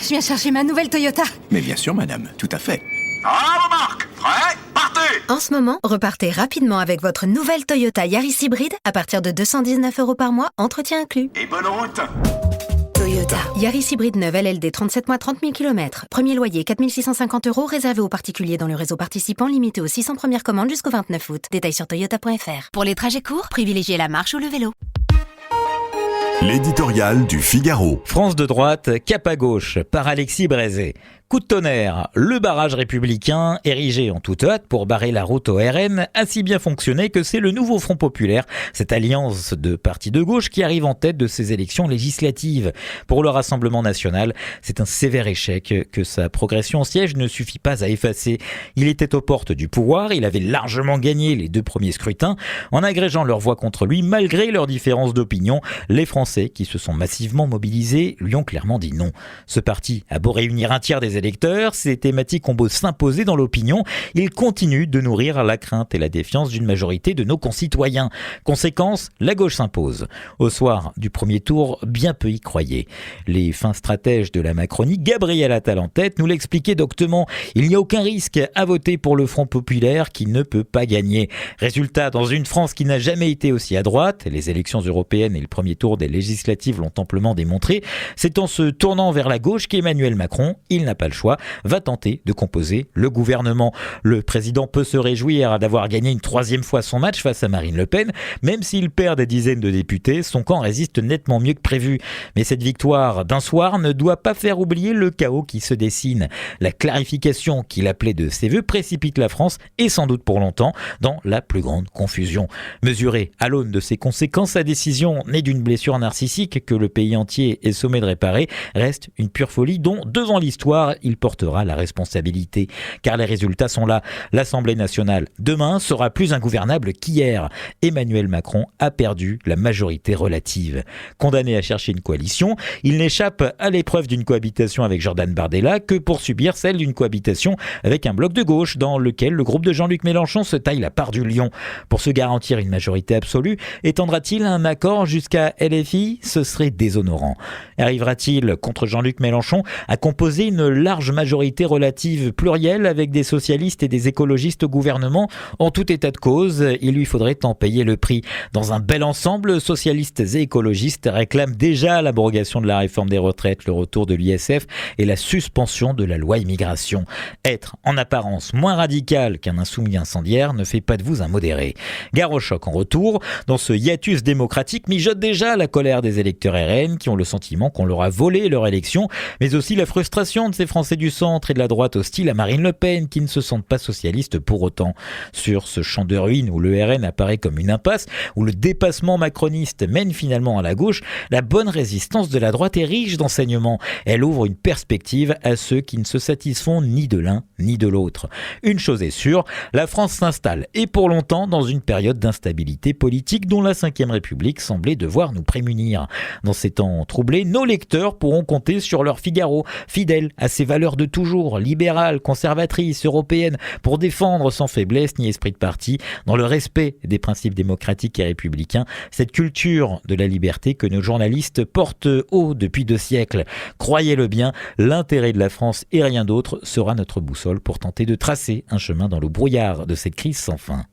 je viens chercher ma nouvelle Toyota. Mais bien sûr, madame, tout à fait. À vos marques, prêts, partez! En ce moment, repartez rapidement avec votre nouvelle Toyota Yaris hybride à partir de 219 € par mois, entretien inclus. Et bonne route! Toyota. Yaris hybride neuve LLD 37 mois 30 000 km. Premier loyer 4 650 € réservé aux particuliers dans le réseau participant, limité aux 600 premières commandes jusqu'au 29 août. Détails sur toyota.fr. Pour les trajets courts, privilégiez la marche ou le vélo. L'éditorial du Figaro. France de droite, cap à gauche, par Alexis Brézé. Coup de tonnerre, le barrage républicain, érigé en toute hâte pour barrer la route au RN, a si bien fonctionné que c'est le nouveau Front populaire, cette alliance de partis de gauche qui arrive en tête de ces élections législatives. Pour le Rassemblement national, c'est un sévère échec que sa progression au siège ne suffit pas à effacer. Il était aux portes du pouvoir, il avait largement gagné les 2 premiers scrutins en agrégeant leurs voix contre lui malgré leurs différences d'opinion. Les Français qui se sont massivement mobilisés lui ont clairement dit non. Ce parti a beau réunir un tiers des électeurs, ces thématiques ont beau s'imposer dans l'opinion, il continue de nourrir la crainte et la défiance d'une majorité de nos concitoyens. Conséquence, la gauche s'impose. Au soir du premier tour, bien peu y croyaient. Les fins stratèges de la Macronie, Gabriel Attal en tête, nous l'expliquaient doctement. Il n'y a aucun risque à voter pour le Front populaire qui ne peut pas gagner. Résultat, dans une France qui n'a jamais été aussi à droite, les élections européennes et le premier tour des législatives l'ont amplement démontré, c'est en se tournant vers la gauche qu'Emmanuel Macron, il n'a pas le choix, va tenter de composer le gouvernement. Le président peut se réjouir d'avoir gagné une 3e fois son match face à Marine Le Pen. Même s'il perd des dizaines de députés, son camp résiste nettement mieux que prévu. Mais cette victoire d'un soir ne doit pas faire oublier le chaos qui se dessine. La clarification qu'il appelait de ses voeux précipite la France, et sans doute pour longtemps, dans la plus grande confusion. Mesurée à l'aune de ses conséquences, sa décision née d'une blessure narcissique que le pays entier est sommé de réparer reste une pure folie dont, devant l'histoire, il portera la responsabilité. Car les résultats sont là. L'Assemblée nationale, demain, sera plus ingouvernable qu'hier. Emmanuel Macron a perdu la majorité relative. Condamné à chercher une coalition, il n'échappe à l'épreuve d'une cohabitation avec Jordan Bardella que pour subir celle d'une cohabitation avec un bloc de gauche dans lequel le groupe de Jean-Luc Mélenchon se taille la part du lion. Pour se garantir une majorité absolue, étendra-t-il un accord jusqu'à LFI ? Ce serait déshonorant. Arrivera-t-il, contre Jean-Luc Mélenchon, à composer une large majorité relative plurielle avec des socialistes et des écologistes au gouvernement? En tout état de cause, il lui faudrait en payer le prix. Dans un bel ensemble, socialistes et écologistes réclament déjà l'abrogation de la réforme des retraites, le retour de l'ISF et la suspension de la loi immigration. Être en apparence moins radical qu'un insoumis incendiaire ne fait pas de vous un modéré. Gare au choc en retour, dans ce hiatus démocratique mijote déjà la colère des électeurs RN qui ont le sentiment qu'on leur a volé leur élection, mais aussi la frustration de ces Français du centre et de la droite hostile à Marine Le Pen qui ne se sentent pas socialistes pour autant. Sur ce champ de ruines où le RN apparaît comme une impasse, où le dépassement macroniste mène finalement à la gauche, la bonne résistance de la droite est riche d'enseignements. Elle ouvre une perspective à ceux qui ne se satisfont ni de l'un ni de l'autre. Une chose est sûre, la France s'installe et pour longtemps dans une période d'instabilité politique dont la Ve République semblait devoir nous prémunir. Dans ces temps troublés, nos lecteurs pourront compter sur leur Figaro, fidèle à ses valeurs de toujours, libérales, conservatrices, européennes, pour défendre sans faiblesse ni esprit de parti, dans le respect des principes démocratiques et républicains, cette culture de la liberté que nos journalistes portent haut depuis 2 siècles. Croyez-le bien, l'intérêt de la France et rien d'autre sera notre boussole pour tenter de tracer un chemin dans le brouillard de cette crise sans fin.